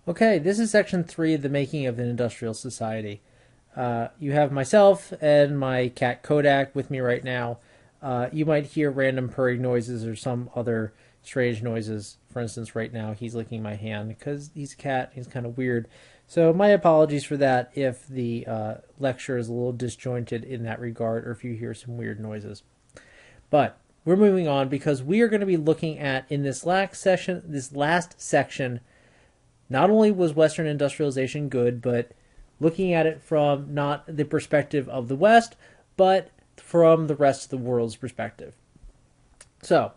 Okay, this is section 3 of the making of an industrial society. You have myself and my cat Kodak with me right now. You might hear random purring noises or some other strange noises. For instance, right now he's licking my hand because he's a cat. He's kind of weird. So my apologies for that if the lecture is a little disjointed in that regard or if you hear some weird noises. But we're moving on because we are going to be looking at in this last section, not only was Western industrialization good, but looking at it from not the perspective of the West, but from the rest of the world's perspective. So,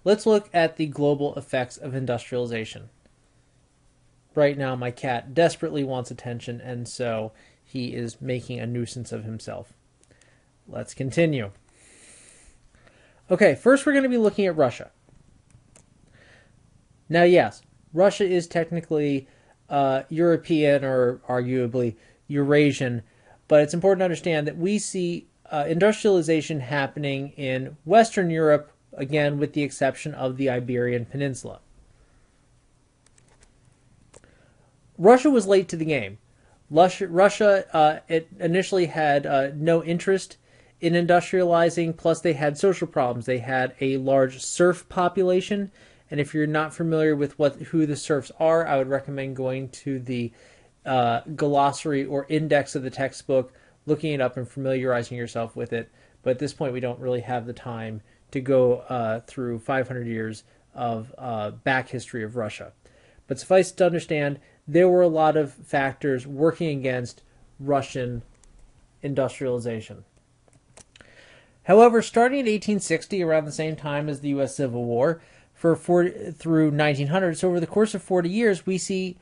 let's look at the global effects of industrialization. Right now, my cat desperately wants attention, and so he is making a nuisance of himself. Let's continue. Okay, first we're going to be looking at Russia. Now, yes, Russia is technically European or arguably Eurasian, but it's important to understand that we see industrialization happening in Western Europe, again with the exception of the Iberian Peninsula. Russia was late to the game. Russia it initially had no interest in industrializing, plus they had social problems. They had a large serf population, and if you're not familiar with who the serfs are, I would recommend going to the glossary or index of the textbook, looking it up and familiarizing yourself with it. But at this point, we don't really have the time to go through 500 years of back history of Russia. But suffice it to understand, there were a lot of factors working against Russian industrialization. However, starting in 1860, around the same time as the U.S. Civil War, through 1900, so over the course of 40 years, we see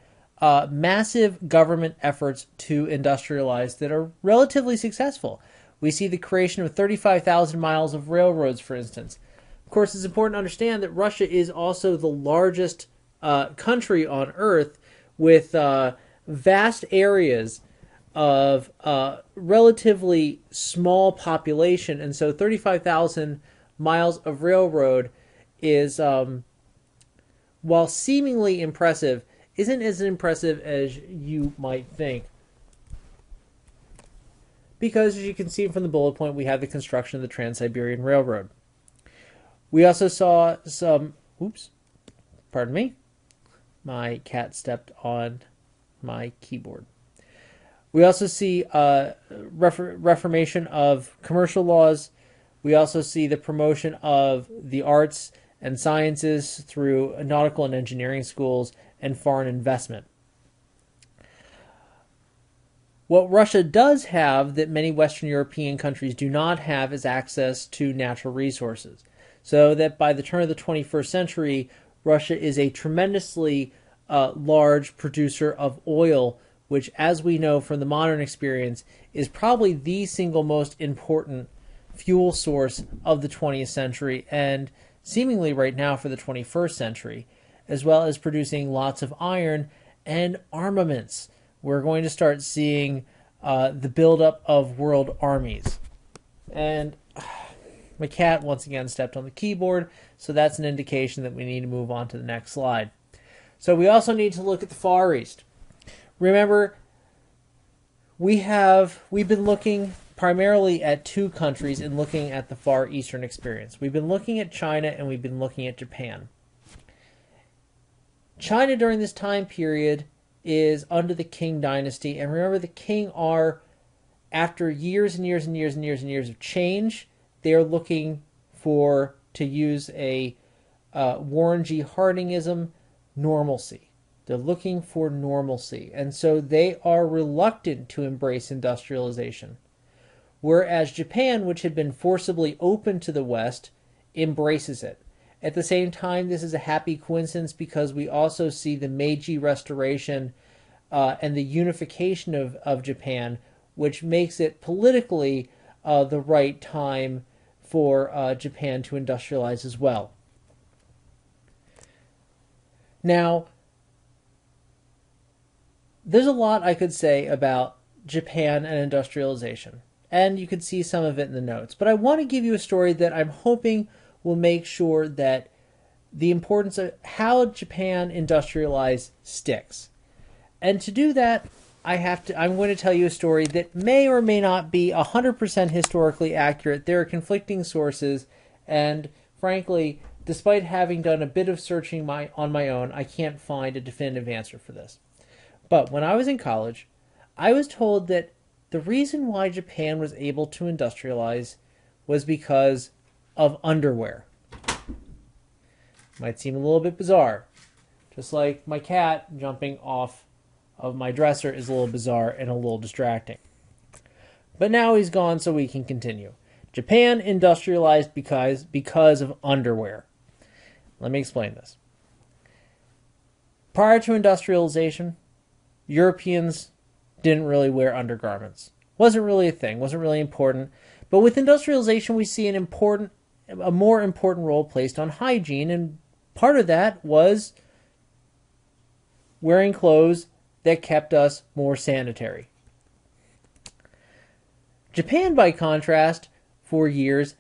massive government efforts to industrialize that are relatively successful. We see the creation of 35,000 miles of railroads, for instance. Of course, it's important to understand that Russia is also the largest country on Earth with vast areas of relatively small population, and so 35,000 miles of railroad is, while seemingly impressive, isn't as impressive as you might think. Because, as you can see from the bullet point, we have the construction of the Trans-Siberian Railroad. We also saw some... Oops. Pardon me. My cat stepped on my keyboard. We also see reformation of commercial laws. We also see the promotion of the arts and sciences through nautical and engineering schools and foreign investment. What Russia does have that many Western European countries do not have is access to natural resources. So that by the turn of the 21st century, Russia is a tremendously large producer of oil, which, as we know from the modern experience, is probably the single most important fuel source of the 20th century and seemingly right now for the 21st century, as well as producing lots of iron and armaments. We're going to start seeing the buildup of world armies. And my cat once again stepped on the keyboard, so that's an indication that we need to move on to the next slide. So we also need to look at the Far East. Remember, we've been looking primarily at two countries and looking at the Far Eastern experience. We've been looking at China and we've been looking at Japan. China during this time period is under the Qing dynasty, and remember the Qing are, after years and years and years and years and years of change, they are looking to use a Warren G. Hardingism, normalcy. They're looking for normalcy, and so they are reluctant to embrace industrialization. Whereas Japan, which had been forcibly open to the West, embraces it. At the same time, this is a happy coincidence because we also see the Meiji Restoration and the unification of Japan, which makes it politically the right time for Japan to industrialize as well. Now, there's a lot I could say about Japan and industrialization, and you could see some of it in the notes. But I want to give you a story that I'm hoping will make sure that the importance of how Japan industrialized sticks. And to do that, I'm going to tell you a story that may or may not be 100% historically accurate. There are conflicting sources, and frankly, despite having done a bit of searching on my own, I can't find a definitive answer for this. But when I was in college, I was told that the reason why Japan was able to industrialize was because of underwear. Might seem a little bit bizarre. Just like my cat jumping off of my dresser is a little bizarre and a little distracting. But now he's gone, so we can continue. Japan industrialized because of underwear. Let me explain this. Prior to industrialization, Europeans didn't really wear undergarments. Wasn't really a thing, wasn't really important. But with industrialization, we see a more important role placed on hygiene, and part of that was wearing clothes that kept us more sanitary. Japan, by contrast, for years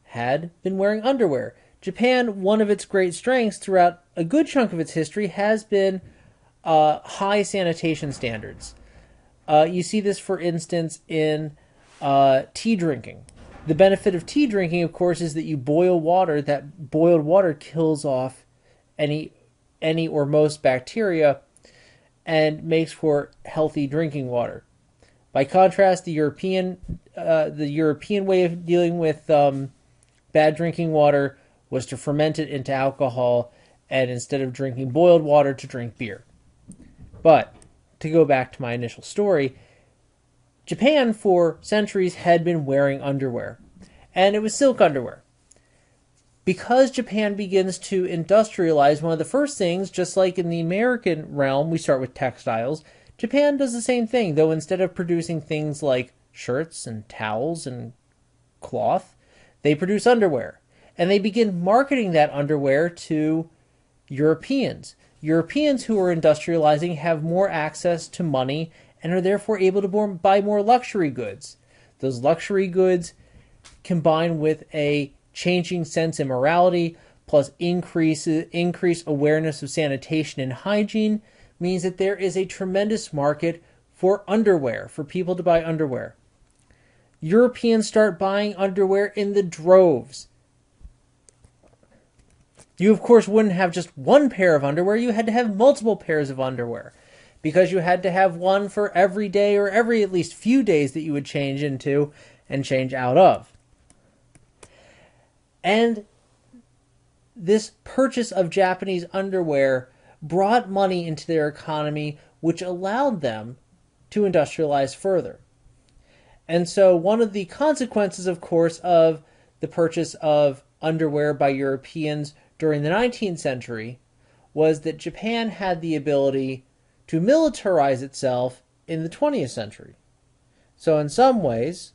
had been wearing underwear. Japan, one of its great strengths throughout a good chunk of its history has been high sanitation standards. You see this, for instance, in tea drinking. The benefit of tea drinking, of course, is that you boil water. That boiled water kills off any or most bacteria and makes for healthy drinking water. By contrast, the European way of dealing with bad drinking water was to ferment it into alcohol, and instead of drinking boiled water, to drink beer. But to go back to my initial story, Japan for centuries had been wearing underwear, and it was silk underwear. Because Japan begins to industrialize, one of the first things, just like in the American realm, we start with textiles, Japan does the same thing, though instead of producing things like shirts and towels and cloth, they produce underwear. And they begin marketing that underwear to Europeans. Europeans who are industrializing have more access to money and are therefore able to buy more luxury goods. Those luxury goods, combined with a changing sense of morality, plus increased awareness of sanitation and hygiene, means that there is a tremendous market for underwear, for people to buy underwear. Europeans start buying underwear in the droves. You, of course, wouldn't have just one pair of underwear. You had to have multiple pairs of underwear, because you had to have one for every day or every at least few days that you would change into and change out of. And this purchase of Japanese underwear brought money into their economy, which allowed them to industrialize further. And so one of the consequences, of course, of the purchase of underwear by Europeans during the 19th century was that Japan had the ability to militarize itself in the 20th century. So in some ways,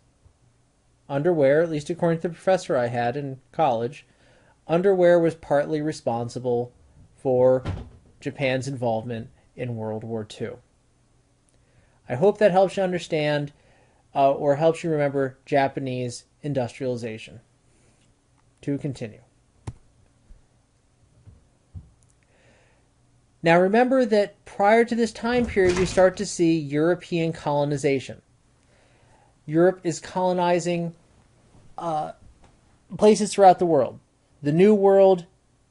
underwear, at least according to the professor I had in college, underwear was partly responsible for Japan's involvement in World War II. I hope that helps you understand or helps you remember Japanese industrialization. To continue. Now remember that prior to this time period, we start to see European colonization. Europe is colonizing places throughout the world. The New World,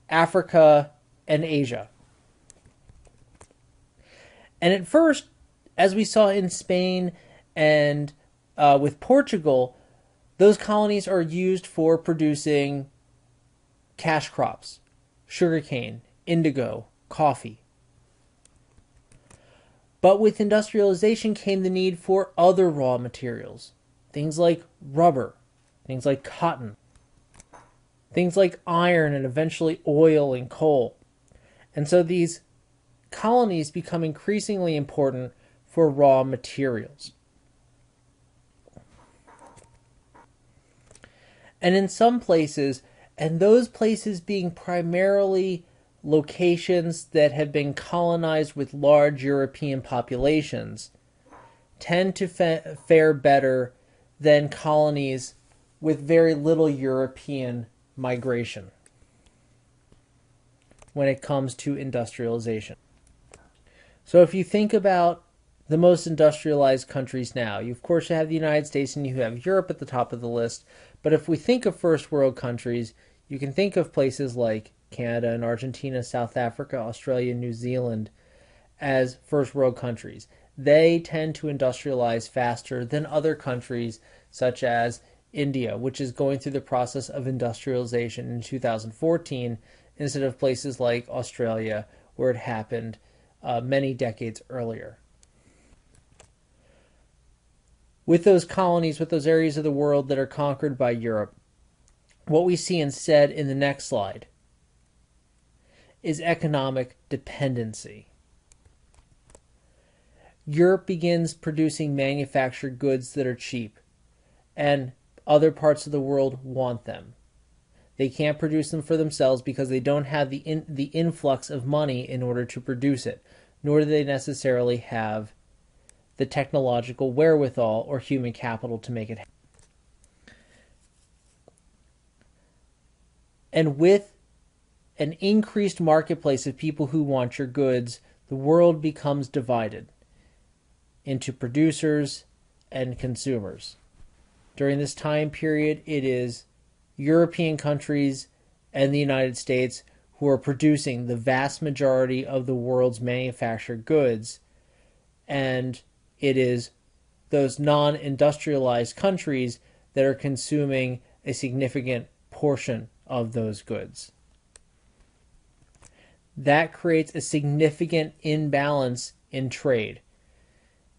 Africa, and Asia. And at first, as we saw in Spain and with Portugal, those colonies are used for producing cash crops, sugarcane, indigo, coffee. But with industrialization came the need for other raw materials. Things like rubber, things like cotton, things like iron, and eventually oil and coal. And so these colonies become increasingly important for raw materials. And in some places, and those places being primarily locations that have been colonized with large European populations, tend to fare better than colonies with very little European migration when it comes to industrialization. So if you think about the most industrialized countries now, you of course have the United States and you have Europe at the top of the list. But if we think of first world countries, you can think of places like Canada and Argentina, South Africa, Australia, New Zealand as first world countries. They tend to industrialize faster than other countries such as India, which is going through the process of industrialization in 2014 instead of places like Australia where it happened many decades earlier. With those colonies, with those areas of the world that are conquered by Europe, what we see instead in the next slide is economic dependency. Europe begins producing manufactured goods that are cheap, and other parts of the world want them. They can't produce them for themselves because they don't have the influx of money in order to produce it, nor do they necessarily have the technological wherewithal or human capital to make it happen. And with an increased marketplace of people who want your goods, the world becomes divided into producers and consumers. During this time period, it is European countries and the United States who are producing the vast majority of the world's manufactured goods, and it is those non-industrialized countries that are consuming a significant portion of those goods. That creates a significant imbalance in trade,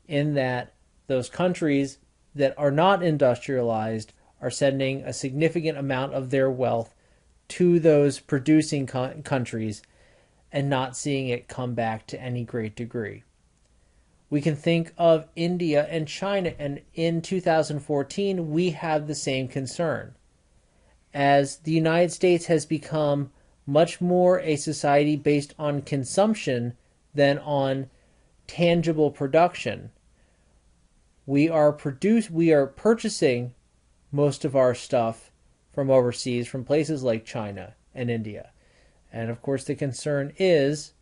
in that those countries that are not industrialized are sending a significant amount of their wealth to those producing countries and not seeing it come back to any great degree. We can think of India and China, and in 2014 we have the same concern. As the United States has become much more a society based on consumption than on tangible production, we are purchasing most of our stuff from overseas, from places like China and India. And of course the concern is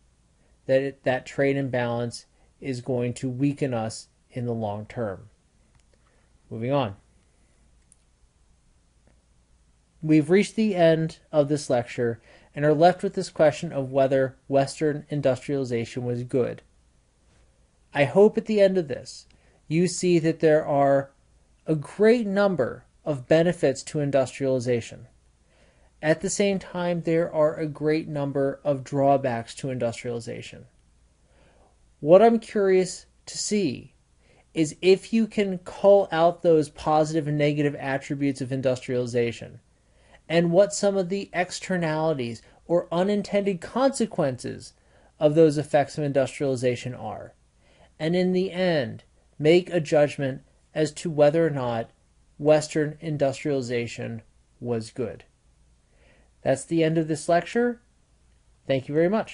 that that trade imbalance is going to weaken us in the long term. Moving on. We've reached the end of this lecture and are left with this question of whether Western industrialization was good. I hope at the end of this you see that there are a great number of benefits to industrialization. At the same time, there are a great number of drawbacks to industrialization. What I'm curious to see is if you can call out those positive and negative attributes of industrialization, and what some of the externalities or unintended consequences of those effects of industrialization are. And in the end, make a judgment as to whether or not Western industrialization was good. That's the end of this lecture. Thank you very much.